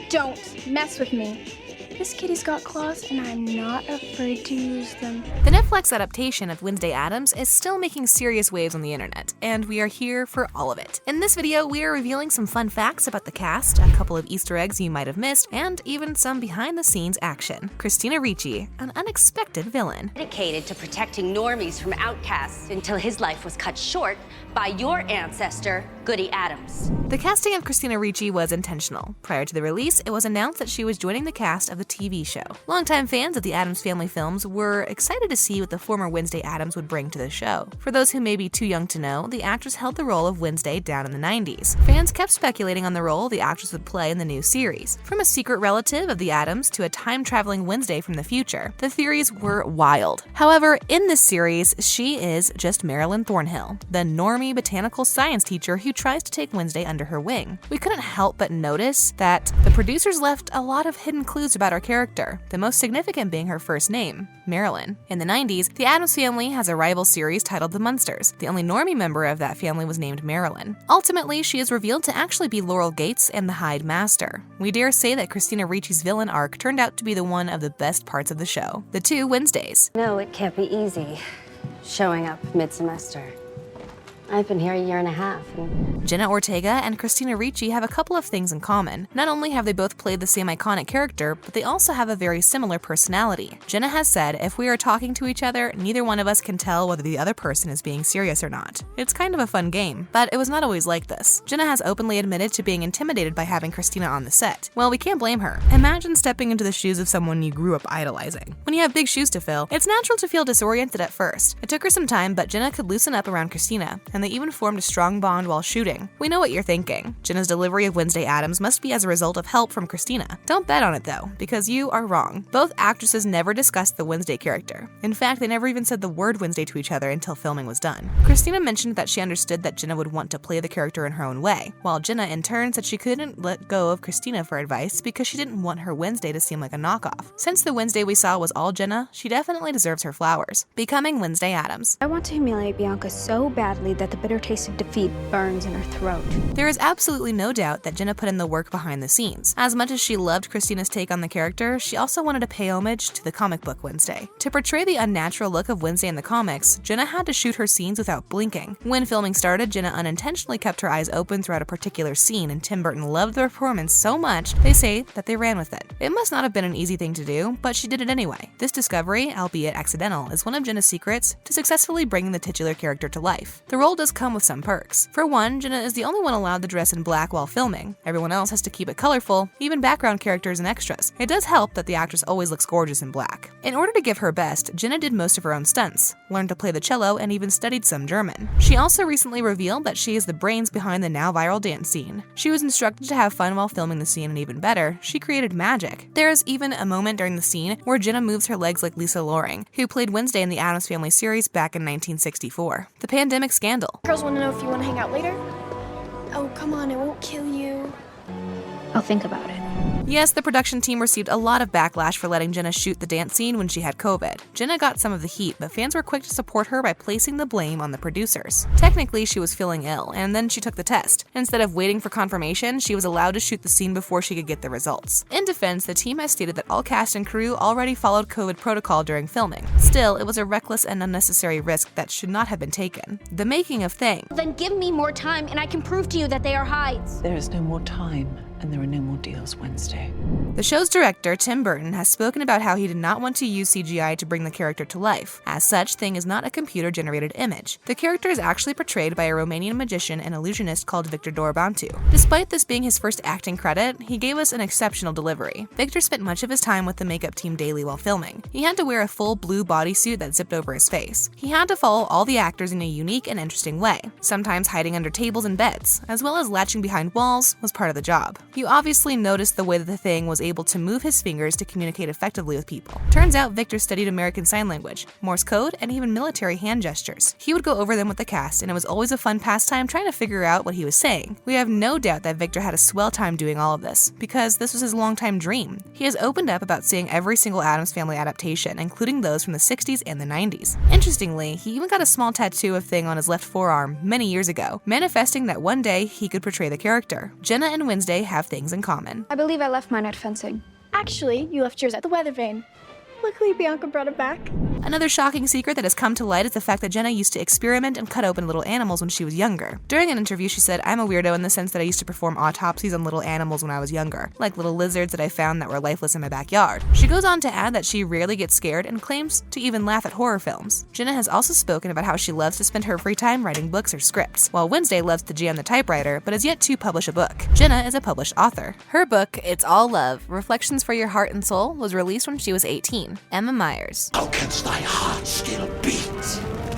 Don't mess with me. This kitty's got claws, and I'm not afraid to use them. The Netflix adaptation of Wednesday Addams is still making serious waves on the internet, and we are here for all of it. In this video, we are revealing some fun facts about the cast, a couple of Easter eggs you might have missed, and even some behind-the-scenes action. Christina Ricci, an unexpected villain. Dedicated to protecting normies from outcasts until his life was cut short by your ancestor, Goody Addams. The casting of Christina Ricci was intentional. Prior to the release, it was announced that she was joining the cast of the TV show. Longtime fans of the Addams Family films were excited to see what the former Wednesday Addams would bring to the show. For those who may be too young to know, the actress held the role of Wednesday down in the 90s. Fans kept speculating on the role the actress would play in the new series. From a secret relative of the Addams to a time-traveling Wednesday from the future, the theories were wild. However, in this series, she is just Marilyn Thornhill, the normie botanical science teacher who tries to take Wednesday under her wing. We couldn't help but notice that the producers left a lot of hidden clues about her character, the most significant being her first name, Marilyn. In the 90s, the Addams Family has a rival series titled The Munsters. The only normie member of that family was named Marilyn. Ultimately, she is revealed to actually be Laurel Gates and the Hyde Master. We dare say that Christina Ricci's villain arc turned out to be the one of the best parts of the show. The two Wednesdays. No, it can't be easy showing up mid-semester. I've been here a year and a half. Jenna Ortega and Christina Ricci have a couple of things in common. Not only have they both played the same iconic character, but they also have a very similar personality. Jenna has said, if we are talking to each other, neither one of us can tell whether the other person is being serious or not. It's kind of a fun game, but it was not always like this. Jenna has openly admitted to being intimidated by having Christina on the set. Well, we can't blame her. Imagine stepping into the shoes of someone you grew up idolizing. When you have big shoes to fill, it's natural to feel disoriented at first. It took her some time, but Jenna could loosen up around Christina, and they even formed a strong bond while shooting. We know what you're thinking. Jenna's delivery of Wednesday Addams must be as a result of help from Christina. Don't bet on it though, because you are wrong. Both actresses never discussed the Wednesday character. In fact, they never even said the word Wednesday to each other until filming was done. Christina mentioned that she understood that Jenna would want to play the character in her own way, while Jenna in turn said she couldn't let go of Christina for advice because she didn't want her Wednesday to seem like a knockoff. Since the Wednesday we saw was all Jenna, she definitely deserves her flowers. Becoming Wednesday Addams. I want to humiliate Bianca so badly that the bitter taste of defeat burns in her throat. There is absolutely no doubt that Jenna put in the work behind the scenes. As much as she loved Christina's take on the character, she also wanted to pay homage to the comic book Wednesday. To portray the unnatural look of Wednesday in the comics, Jenna had to shoot her scenes without blinking. When filming started, Jenna unintentionally kept her eyes open throughout a particular scene, and Tim Burton loved the performance so much, they say that they ran with it. It must not have been an easy thing to do, but she did it anyway. This discovery, albeit accidental, is one of Jenna's secrets to successfully bringing the titular character to life. The role does come with some perks. For one, Jenna is the only one allowed to dress in black while filming. Everyone else has to keep it colorful, even background characters and extras. It does help that the actress always looks gorgeous in black. In order to give her best, Jenna did most of her own stunts, learned to play the cello, and even studied some German. She also recently revealed that she is the brains behind the now viral dance scene. She was instructed to have fun while filming the scene, and even better, she created magic. There is even a moment during the scene where Jenna moves her legs like Lisa Loring, who played Wednesday in the Addams Family series back in 1964. The pandemic scandal. Girls want to know if you want to hang out later? Oh, come on, it won't kill you. I'll think about it. Yes, the production team received a lot of backlash for letting Jenna shoot the dance scene when she had COVID. Jenna got some of the heat, but fans were quick to support her by placing the blame on the producers. Technically, she was feeling ill, and then she took the test. Instead of waiting for confirmation, she was allowed to shoot the scene before she could get the results. In defense, the team has stated that all cast and crew already followed COVID protocol during filming. Still, it was a reckless and unnecessary risk that should not have been taken. The making of Thing. Then give me more time and I can prove to you that they are hides. There is no more time, and there are no more deals Wednesday. The show's director, Tim Burton, has spoken about how he did not want to use CGI to bring the character to life. As such, Thing is not a computer-generated image. The character is actually portrayed by a Romanian magician and illusionist called Victor Dorobantu. Despite this being his first acting credit, he gave us an exceptional delivery. Victor spent much of his time with the makeup team daily while filming. He had to wear a full blue bodysuit that zipped over his face. He had to follow all the actors in a unique and interesting way. Sometimes hiding under tables and beds, as well as latching behind walls, was part of the job. You obviously noticed the way that the Thing was able to move his fingers to communicate effectively with people. Turns out Victor studied American Sign Language, Morse code, and even military hand gestures. He would go over them with the cast, and it was always a fun pastime trying to figure out what he was saying. We have no doubt that Victor had a swell time doing all of this, because this was his longtime dream. He has opened up about seeing every single Addams Family adaptation, including those from the 60s and the 90s. Interestingly, he even got a small tattoo of Thing on his left forearm many years ago, manifesting that one day he could portray the character. Jenna and Wednesday have of things in common. I believe I left mine at fencing. Actually, you left yours at the weather vane. Luckily, Bianca brought it back. Another shocking secret that has come to light is the fact that Jenna used to experiment and cut open little animals when she was younger. During an interview, she said, "I'm a weirdo in the sense that I used to perform autopsies on little animals when I was younger, like little lizards that I found that were lifeless in my backyard." She goes on to add that she rarely gets scared and claims to even laugh at horror films. Jenna has also spoken about how she loves to spend her free time writing books or scripts, while Wednesday loves to jam the typewriter but has yet to publish a book. Jenna is a published author. Her book, It's All Love, Reflections for Your Heart and Soul, was released when she was 18. Emma Myers. How canst thy heart still beat?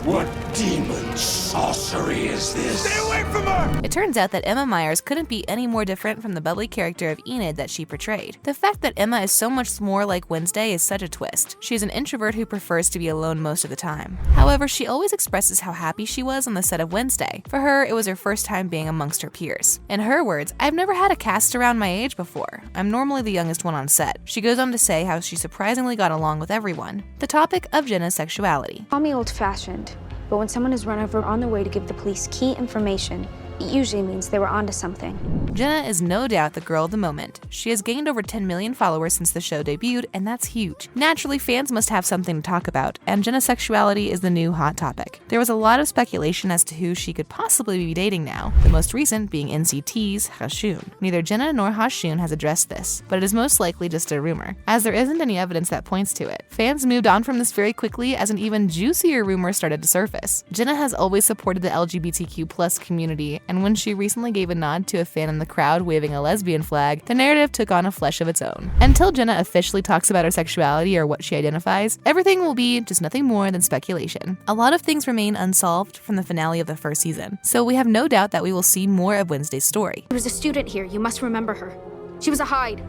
What demon sorcery is this? Stay away from her! It turns out that Emma Myers couldn't be any more different from the bubbly character of Enid that she portrayed. The fact that Emma is so much more like Wednesday is such a twist. She's an introvert who prefers to be alone most of the time. However, she always expresses how happy she was on the set of Wednesday. For her, it was her first time being amongst her peers. In her words, "I've never had a cast around my age before. I'm normally the youngest one on set." She goes on to say how she surprisingly got along with everyone. The topic of Jenna's sexuality. Call me old-fashioned, but when someone is run over on their way to give the police key information, it usually means they were onto something. Jenna is no doubt the girl of the moment. She has gained over 10 million followers since the show debuted, and that's huge. Naturally, fans must have something to talk about, and Jenna's sexuality is the new hot topic. There was a lot of speculation as to who she could possibly be dating now, the most recent being NCT's Hashun. Neither Jenna nor Hashun has addressed this, but it is most likely just a rumor, as there isn't any evidence that points to it. Fans moved on from this very quickly as an even juicier rumor started to surface. Jenna has always supported the LGBTQ+ community, and when she recently gave a nod to a fan in the crowd waving a lesbian flag, the narrative took on a flesh of its own. Until Jenna officially talks about her sexuality or what she identifies, everything will be just nothing more than speculation. A lot of things remain unsolved from the finale of the first season, so we have no doubt that we will see more of Wednesday's story. She was a student here, you must remember her. She was a Hyde.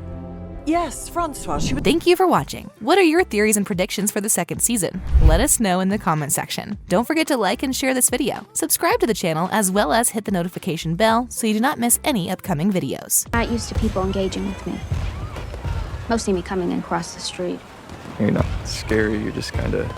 Yes, Francois, she would. Thank you for watching. What are your theories and predictions for the second season? Let us know in the comment section. Don't forget to like and share this video. Subscribe to the channel as well as hit the notification bell so you do not miss any upcoming videos. I'm not used to people engaging with me. Mostly me coming in across the street. You're not scary, you're just kinda